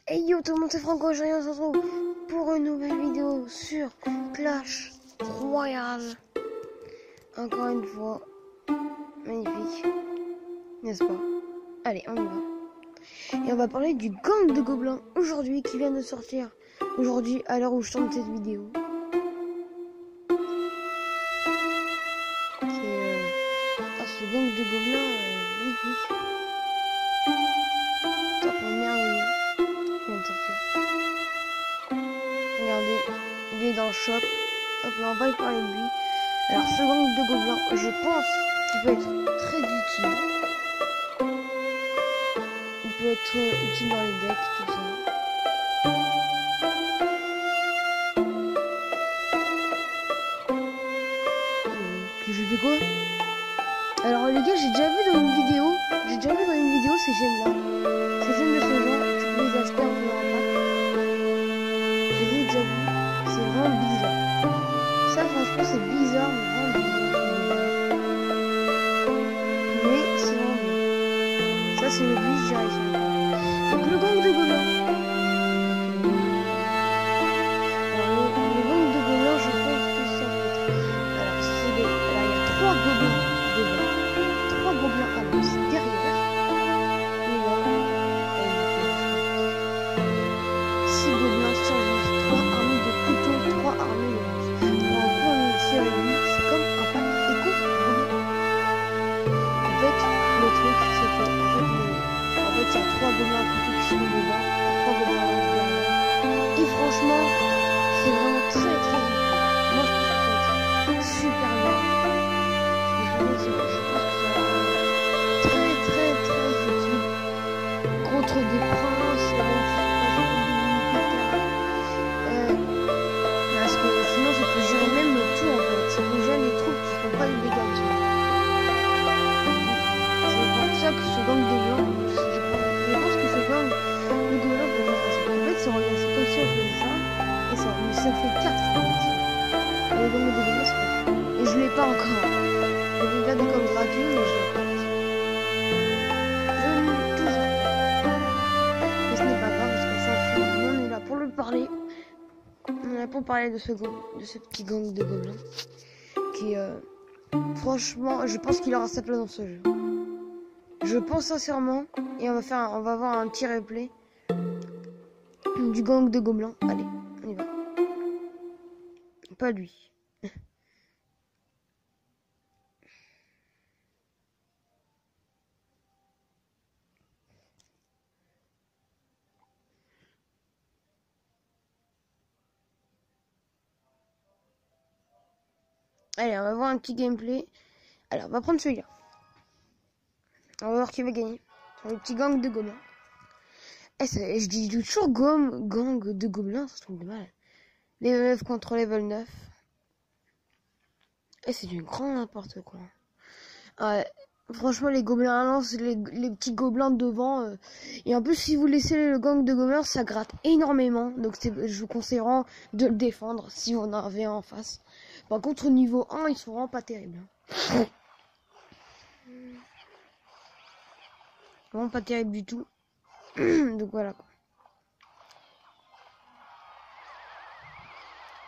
Hey yo tout le monde, c'est Franco, aujourd'hui on se retrouve pour une nouvelle vidéo sur Clash Royale. Encore une fois, magnifique, n'est-ce pas? Allez, on y va. Et on va parler du gang de gobelins aujourd'hui qui vient de sortir. Aujourd'hui, à l'heure où je tourne cette vidéo. Ce gang de gobelins magnifique. Top, merveilleux. Il vient de sortir. Regardez, il est dans le shop. Hop là, on va y parler de lui. Alors ce gang de gobelins, je pense qu'il peut être très utile. Il peut être utile dans les decks, tout ça. Je fais quoi? Alors les gars, j'ai déjà vu dans une vidéo, ces gemmes là. Ces gemmes de ce genre, tu peux les acheter en faisant un pack. Je les ai déjà vus, c'est vraiment bizarre. Ça franchement c'est bizarre, mais vraiment bizarre. Mais c'est vraiment bien. Ça c'est le glitch, j'y arrive. Donc le gang de gobelins. Alors le gang de gobelins, je pense que ça va être... Alors c'est des... Là il y a 3 gobelins devant. 3 gobelins à l'os derrière. Et là, 6 gobelins survivent, 3 armées de couteaux, 3 armées de lances. Pour un point de série 8, c'est comme un pack éco-gobelin. En fait, le truc, c'est que en fait, il y a 3 gobelins à couteau qui sont dedans, 3 gobelins à lance derrière. Et franchement, c'est vraiment très très utile. Moi, je trouve que ça va être super bien. Je pense que ça va être très utile contre des princes, parce que sinon ça peut gérer même tout en fait. Ça peut gérer les troupes qui font pas de dégâts. C'est pour ça que ce gang de gobelins, je pense que ce gang de gobelins peut être assez. En fait, ça regarde, c'est comme si on faisait ça, et ça fait 4 fois. Le gang de gobelins, c'est pas. Et je l'ai pas encore. Je vais regarder comme gratuit, mais je l'ai pas. Pour parler de ce petit gang de gobelins qui franchement je pense qu'il aura sa place dans ce jeu, je pense sincèrement. Et on va voir un petit replay du gang de gobelins. Allez, on y va. Pas lui. Allez, on va voir un petit gameplay. Alors, on va prendre celui-là. On va voir qui va gagner. Le petit gang de gobelins. Je dis toujours gang de gobelins, ça se trouve de mal. Level 9 contre level 9. Et c'est du grand n'importe quoi. Ouais, franchement, les gobelins à lance, les petits gobelins devant. Et en plus, si vous laissez le gang de gobelins, ça gratte énormément. Donc, je vous conseille vraiment de le défendre si vous en avez un en face. Par contre, au niveau 1, ils sont vraiment pas terribles. Vraiment pas terrible du tout. Donc voilà quoi.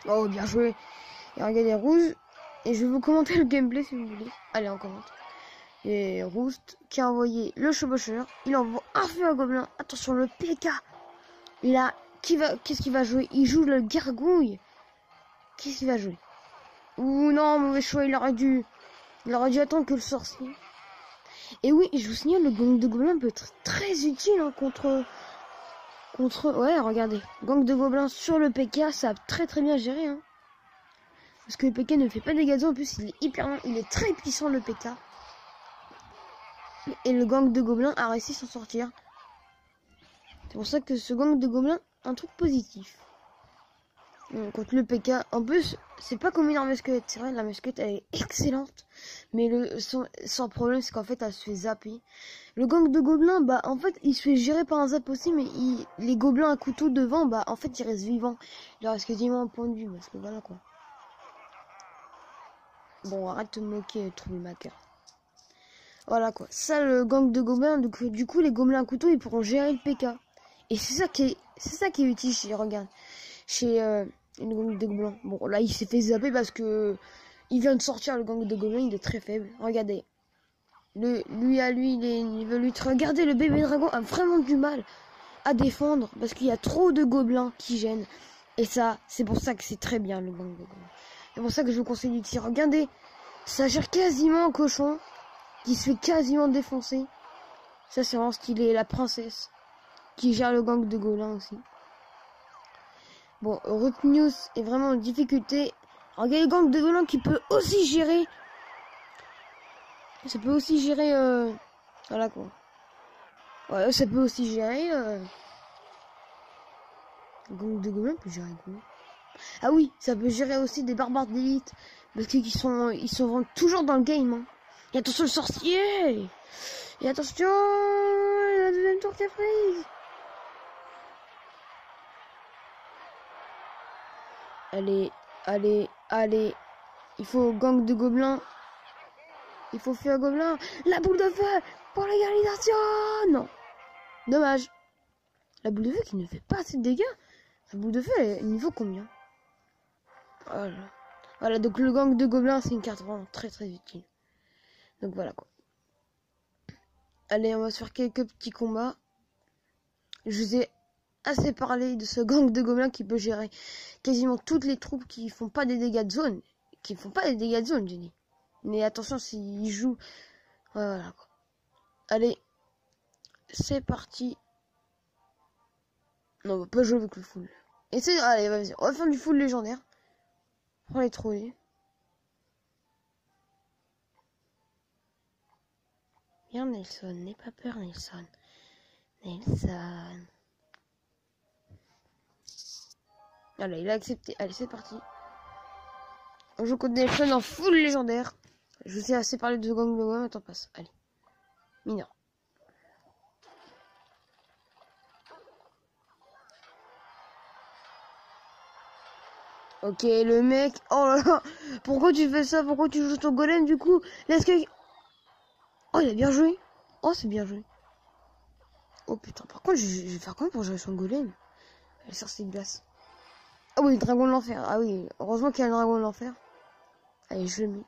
Oh, bien joué. Et regardez Rouge. Et je vais vous commenter le gameplay si vous voulez. Allez, on commente. Et Roost qui a envoyé le chevaucheur. Il envoie un feu à gobelin. Attention, le PK. Là, qu'est-ce qu'il va jouer? Il joue le gargouille. Qu'est-ce qu'il va jouer? Ouh non, mauvais choix. Il aurait dû attendre que le sorcier. Et oui, je vous signale, le gang de gobelins peut être très utile hein, contre... Ouais, regardez. Gang de gobelins sur le PK, ça a très bien géré. Hein. Parce que le PK ne fait pas des gazons. En plus, il est hyper long. Il est très puissant, le PK. Et le gang de gobelins a réussi à s'en sortir. C'est pour ça que ce gang de gobelins, un truc positif. Contre le PK. En plus, c'est pas comme une arme squelette. C'est vrai, la squelette, elle est excellente. Mais sans problème, c'est qu'en fait, elle se fait zapper. Le gang de gobelins, bah, en fait, il se fait gérer par un zap aussi. Mais les gobelins à couteau devant, bah, en fait, ils restent vivants. Il leur reste quasiment un point de vue. Parce que voilà, quoi. Bon, arrête de me moquer, troublemaker. Voilà, quoi. Ça, le gang de gobelins. Donc, du coup, les gobelins à couteau, ils pourront gérer le PK. Et c'est ça qui est utile chez, regarde, chez une gang de gobelins. Bon, là, il s'est fait zapper parce que il vient de sortir le gang de gobelins, il est très faible. Regardez. Lui, il veut lutter. Regardez, le bébé dragon a vraiment du mal à défendre parce qu'il y a trop de gobelins qui gênent. Et ça, c'est pour ça que c'est très bien le gang de gobelins. C'est pour ça que je vous conseille d'utiliser. Regardez, ça gère quasiment un cochon qui se fait quasiment défoncer. Ça, c'est vraiment stylé. La princesse qui gère le gang de gobelins aussi. Bon, Root News est vraiment en difficulté. Regardez le gang de gobelins qui peut aussi gérer. Ça peut aussi gérer. Voilà quoi. Ouais, ça peut aussi gérer. Le gang de gobelins peut gérer quoi. Ah oui, ça peut gérer aussi des barbares d'élite. Parce qu'ils sont vraiment toujours dans le game. Hein. Et attention le sorcier. Et attention la deuxième tour qui est prise. Allez. Il faut gang de gobelins. Il faut fuir un gobelin. La boule de feu pour l'égalisation. Non. Dommage. La boule de feu qui ne fait pas assez de dégâts. La boule de feu, elle niveau combien? Voilà. Voilà, donc le gang de gobelins, c'est une carte vraiment très très utile. Donc voilà quoi. Allez, on va se faire quelques petits combats. Je vous ai assez parlé de ce gang de gobelins qui peut gérer quasiment toutes les troupes qui font pas des dégâts de zone. Qui font pas des dégâts de zone, j'ai dit. Mais attention s'ils jouent. Voilà quoi. Allez. C'est parti. Non, on va pas jouer avec le full. Allez, vas-y. On va faire du full légendaire. On va les trouver. Viens Nelson, n'aie pas peur Nelson. Nelson. Allez, il a accepté. Allez, c'est parti. On joue contre Nelson en full légendaire. Je vous ai assez parlé de gang de gobelins, attends, passe. Allez. Mineur. Ok, le mec. Oh là là. Pourquoi tu fais ça? Pourquoi tu joues ton golem du coup? Laisse que. Oh, il a bien joué. Oh, c'est bien joué. Oh putain, par contre, je vais faire comment pour jouer son golem? Elle sort ses glaces. Ah oui, le dragon de l'enfer. Ah oui, heureusement qu'il y a le dragon de l'enfer. Allez, je le mets.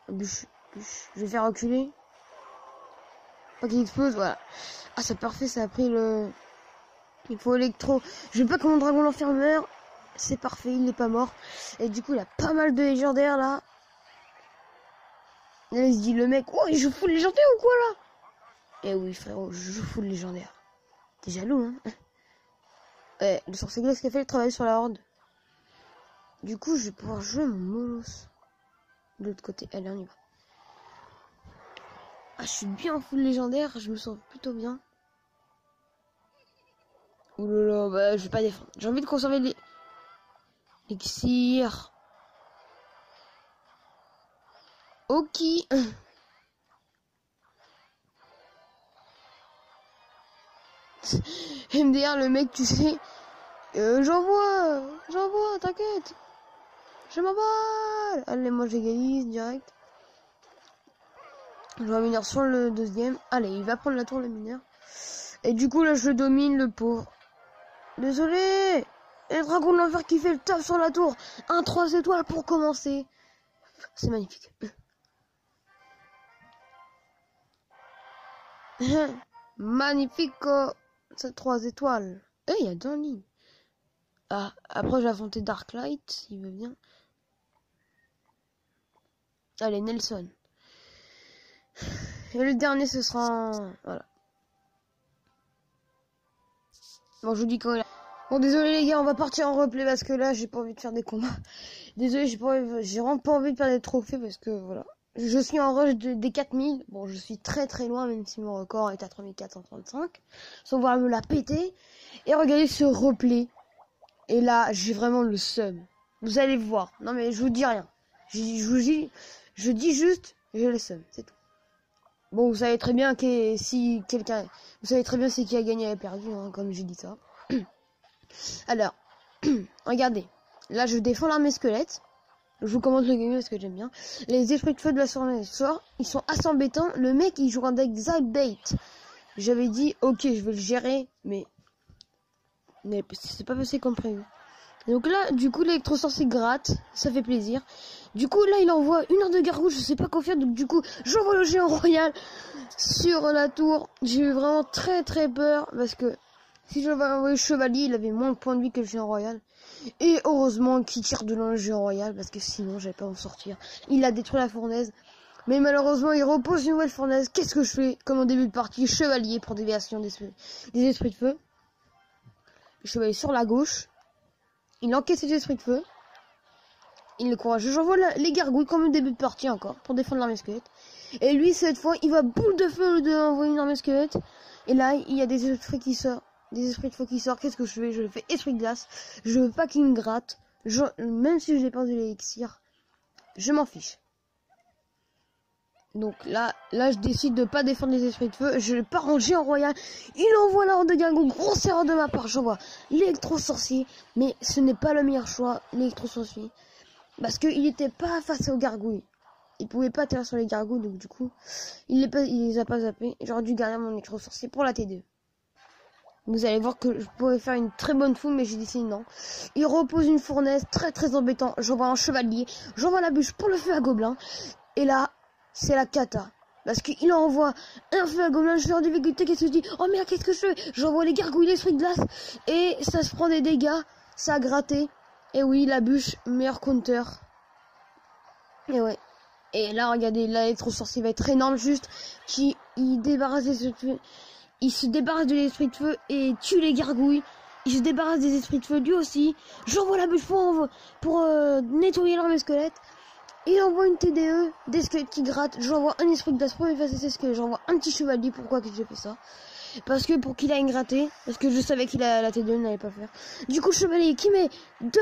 Bûche. Je vais faire reculer. Ok, il explose, voilà. Ah, c'est parfait, ça a pris le. Il faut électro. Je veux pas que mon dragon l'enfer meure. C'est parfait, il n'est pas mort. Et du coup, il a pas mal de légendaires là. Et là, il se dit le mec, oh, il joue full légendaire ou quoi là? Eh oui, frérot, je joue full légendaire. T'es jaloux, hein? Le sorcier glace qui a fait le travail sur la horde. Du coup, je vais pouvoir jouer mon Molos. De l'autre côté, allez, on y va. Ah, je suis bien en full légendaire, je me sens plutôt bien. Oulala, bah, je vais pas défendre. J'ai envie de conserver les Elixir. Ok. MDR, le mec, tu sais. J'envoie, t'inquiète. Je m'emballe. Allez, moi j'égalise direct. Je vais mineur sur le deuxième. Allez, il va prendre la tour, le mineur. Et du coup, là, je domine le pauvre. Désolé. Et le dragon de l'enfer qui fait le taf sur la tour. Un 3 étoiles pour commencer. C'est magnifique. Magnifique. C'est 3 étoiles. Eh, il y a 2 en ligne. Ah, après, je vais affronter Darklight, s'il veut bien. Allez, Nelson. Et le dernier, ce sera... Voilà. Bon, je vous dis quand il a... Bon, désolé les gars, on va partir en replay parce que là, j'ai pas envie de faire des combats. Désolé, j'ai vraiment pas envie de faire des trophées parce que, voilà. Je suis en rush des 4000. Bon, je suis très très loin, même si mon record est à 3435. Sans vouloir me la péter. Et regardez ce replay. Et là, j'ai vraiment le seum. Vous allez voir. Non, mais je vous dis rien. Je dis juste, j'ai le seum. C'est tout. Bon, vous savez très bien que si quelqu'un... Vous savez très bien c'est qui a gagné et a perdu, hein, comme j'ai dit ça. Alors, regardez. Là, je défends l'armée squelette. Je vous commente le game parce que j'aime bien. Les esprits de feu de la soirée ce soir, ils sont assez embêtants. Le mec, il joue un deck Zybait. J'avais dit, ok, je vais le gérer, mais c'est pas passé comme prévu. Donc là, du coup, l'électro-sorcier gratte, ça fait plaisir. Du coup, là, il envoie une heure de gargouille, je sais pas quoi faire. Donc du coup, j'envoie le géant royal sur la tour. J'ai eu vraiment très très peur, parce que si j'avais envoyé le chevalier, il avait moins de points de vie que le géant royal. Et heureusement qu'il tire de loin le géant royal, parce que sinon, j'allais pas en sortir. Il a détruit la fournaise. Mais malheureusement, il repose une nouvelle fournaise. Qu'est-ce que je fais? Comme en début de partie, chevalier pour déviation des esprits de feu. Le chevalier sur la gauche. Il encaisse les esprits de feu. Il est courageux. J'envoie les gargouilles comme au début de partie encore. Pour défendre l'armée squelette. Et lui, cette fois, il va boule de feu au lieu d'envoyer une armée squelette. Et là, il y a des esprits qui sortent. Des esprits de feu qui sortent. Qu'est-ce que je fais? Je fais esprit de glace. Je veux pas qu'il me gratte. Même si je dépense de l'élixir. Je m'en fiche. Donc là, je décide de pas défendre les esprits de feu. Je pars en géant royal. Il envoie la horde de gargouilles. Grosse erreur de ma part. J'envoie l'électro-sorcier. Mais ce n'est pas le meilleur choix, l'électro-sorcier. Parce qu'il n'était pas face aux gargouilles. Il pouvait pas tirer sur les gargouilles. Donc du coup, il les a pas zappés. J'aurais dû garder mon électro-sorcier pour la T2. Vous allez voir que je pourrais faire une très bonne foule, mais j'ai décidé non. Il repose une fournaise. Très très embêtant. J'envoie un chevalier. J'envoie la bûche pour le feu à gobelin. Et là... c'est la cata. Parce qu'il envoie un feu à gobelin, je suis en difficulté, qu'est-ce que je dis? Oh merde, qu'est-ce que je fais? J'envoie les gargouilles, l'esprit de glace, et ça se prend des dégâts, ça a gratté. Et oui, la bûche, meilleur counter. Et ouais. Et là, regardez, l'électro-sorcier va être énorme, juste, il débarrasse des esprits de feu. Il se débarrasse de l'esprit de feu et tue les gargouilles. Il se débarrasse des esprits de feu, lui aussi. J'envoie la bûche pour nettoyer l'armée squelette. Il envoie une TDE, des squelettes qui grattent. J'envoie un esprit de glace pour effacer ces squelettes. J'envoie un petit chevalier. Pourquoi que j'ai fait ça? Parce que pour qu'il aille gratter. Parce que je savais qu'il a la TDE n'allait pas faire. Du coup, le chevalier qui met 2,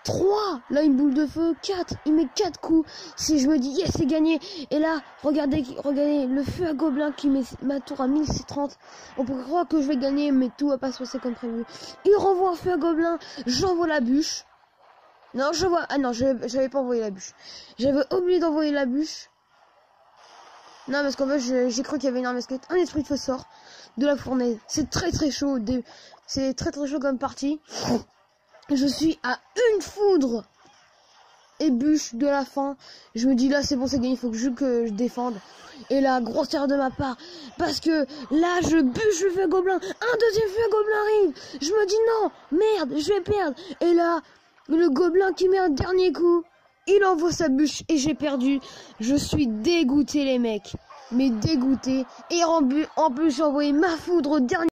3. Là, une boule de feu. 4. Il met 4 coups. Si je me dis, yes, c'est gagné. Et là, regardez, le feu à gobelin qui met ma tour à 1030. On pourrait croire que je vais gagner, mais tout va pas se passer comme prévu. Il renvoie un feu à gobelin. J'envoie la bûche. Non, ah non, j'avais pas envoyé la bûche. J'avais oublié d'envoyer la bûche. Non, parce qu'en fait, j'ai cru qu'il y avait une armée squelette. Un esprit de feu sort de la fournaise. C'est très très chaud. C'est très très chaud comme partie. Je suis à une foudre et bûche de la fin. Je me dis là, c'est bon, c'est gagné. Il faut que je défende. Et là, grosse erreur de ma part. Parce que là, je bûche le feu à gobelin. Un deuxième feu à gobelin arrive. Je me dis non, merde, je vais perdre. Et là... le gobelin qui met un dernier coup, il envoie sa bûche et j'ai perdu. Je suis dégoûté les mecs, mais dégoûté. Et en plus j'ai envoyé ma foudre au dernier